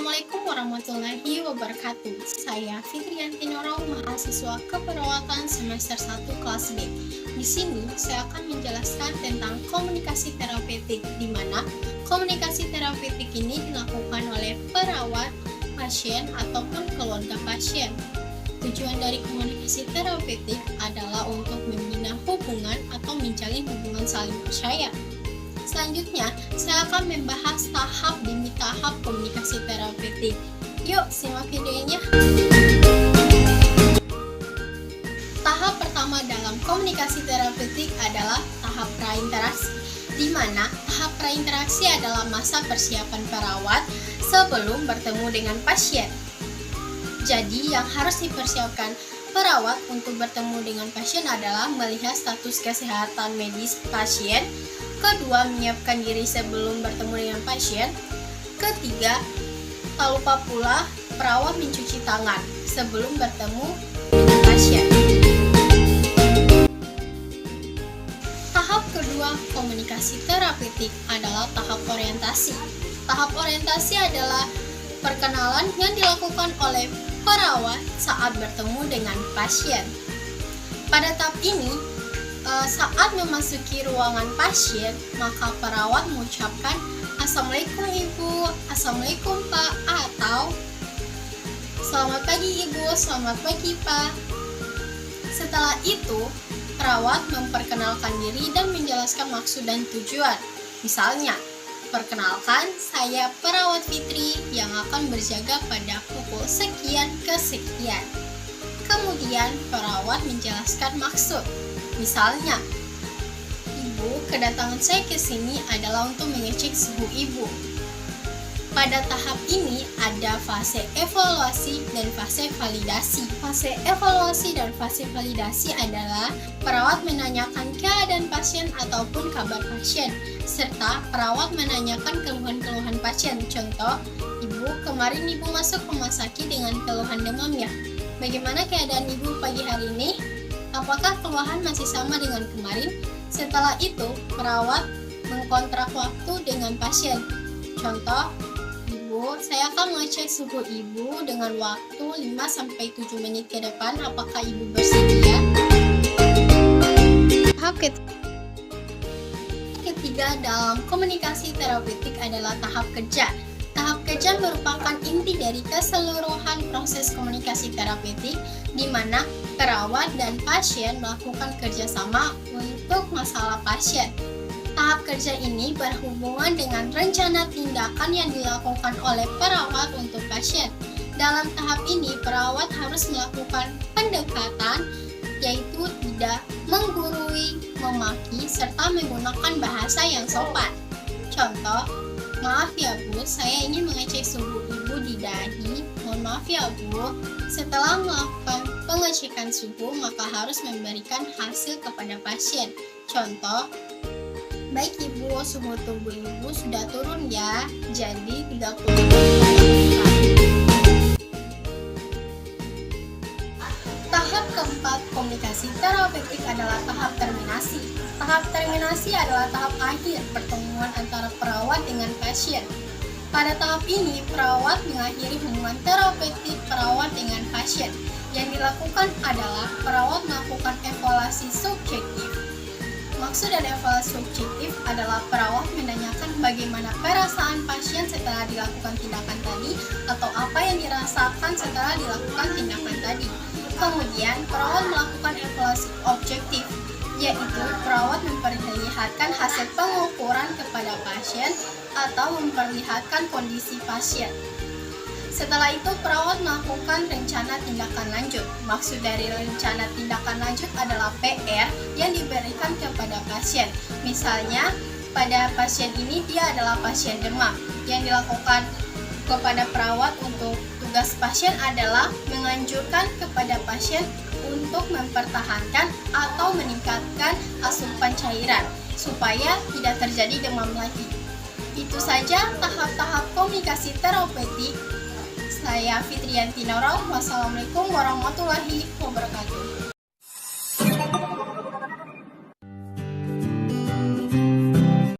Assalamualaikum warahmatullahi wabarakatuh. Saya Fitriyanti Nurul, mahasiswa keperawatan semester 1 kelas B. Di sini saya akan menjelaskan tentang komunikasi terapeutik, di mana komunikasi terapeutik ini dilakukan oleh perawat, pasien, ataupun keluarga pasien. Tujuan dari komunikasi terapeutik adalah untuk membina hubungan atau menjalin hubungan saling percaya. Selanjutnya, saya akan membahas tahap demi tahap komunikasi terapeutik. Yuk, simak videonya. Tahap pertama dalam komunikasi terapeutik adalah tahap prainteraksi, di mana tahap prainteraksi adalah masa persiapan perawat sebelum bertemu dengan pasien. Jadi, yang harus dipersiapkan perawat untuk bertemu dengan pasien adalah melihat status kesehatan medis pasien. Kedua, menyiapkan diri sebelum bertemu dengan pasien. Ketiga, tak lupa pula perawat mencuci tangan sebelum bertemu dengan pasien. Tahap kedua komunikasi terapeutik adalah tahap orientasi. Tahap orientasi adalah perkenalan yang dilakukan oleh perawat saat bertemu dengan pasien. Pada tahap ini, saat memasuki ruangan pasien, maka perawat mengucapkan Assalamualaikum Ibu, Assalamualaikum Pak, atau Selamat pagi Ibu, Selamat pagi Pak. Setelah itu, perawat memperkenalkan diri dan menjelaskan maksud dan tujuan. Misalnya, perkenalkan, saya perawat Fitri yang akan berjaga pada pukul sekian ke sekian. Kemudian, perawat menjelaskan maksud. Misalnya, Ibu, kedatangan saya ke sini adalah untuk mengecek suhu Ibu. Pada tahap ini ada fase evaluasi dan fase validasi. Fase evaluasi dan fase validasi adalah perawat menanyakan keadaan pasien ataupun kabar pasien, serta perawat menanyakan keluhan-keluhan pasien. Contoh, Ibu, kemarin Ibu masuk rumah sakit dengan keluhan demam ya. Bagaimana keadaan Ibu pagi hari ini? Apakah keluhan masih sama dengan kemarin? Setelah itu, perawat mengkontrak waktu dengan pasien. Contoh, Ibu, saya akan mengecek suhu Ibu dengan waktu 5-7 menit ke depan. Apakah Ibu bersedia? Tahap ketiga dalam komunikasi terapeutik adalah tahap kerja. Tahap kerja merupakan inti dari keseluruhan proses komunikasi terapeutik, di mana perawat dan pasien melakukan kerjasama untuk masalah pasien. Tahap kerja ini berhubungan dengan rencana tindakan yang dilakukan oleh perawat untuk pasien. Dalam tahap ini, perawat harus melakukan pendekatan, yaitu tidak menggurui, memaki, serta menggunakan bahasa yang sopan. Contoh, maaf ya Bu, saya ingin mengecek suhu Ibu di dahi. Mohon maaf ya Bu, setelah melakukan pengecekan suhu, maka harus memberikan hasil kepada pasien. Contoh, baik Ibu, suhu tubuh Ibu sudah turun ya, jadi 30. Tahap keempat komunikasi terapeutik adalah tahap terminasi. Tahap terminasi adalah tahap akhir pertemuan antara perawat dengan pasien. Pada tahap ini, perawat mengakhiri hubungan terapeutik perawat dengan pasien. Yang dilakukan adalah perawat melakukan evaluasi subjektif. Maksud dari evaluasi subjektif adalah perawat menanyakan bagaimana perasaan pasien setelah dilakukan tindakan tadi, atau apa yang dirasakan setelah dilakukan tindakan tadi. Kemudian, perawat melakukan evaluasi objektif, yaitu perawat memperlihatkan hasil pengukuran kepada pasien atau memperlihatkan kondisi pasien. Setelah itu, perawat melakukan rencana tindakan lanjut. Maksud dari rencana tindakan lanjut adalah PR yang diberikan kepada pasien. Misalnya, pada pasien ini dia adalah pasien demam. Yang dilakukan kepada perawat untuk tugas pasien adalah menganjurkan kepada pasien untuk mempertahankan atau meningkatkan asupan cairan supaya tidak terjadi demam lagi. Itu saja tahap-tahap komunikasi terapeutik. Saya Fitriyanti Nurul. Wassalamualaikum warahmatullahi wabarakatuh.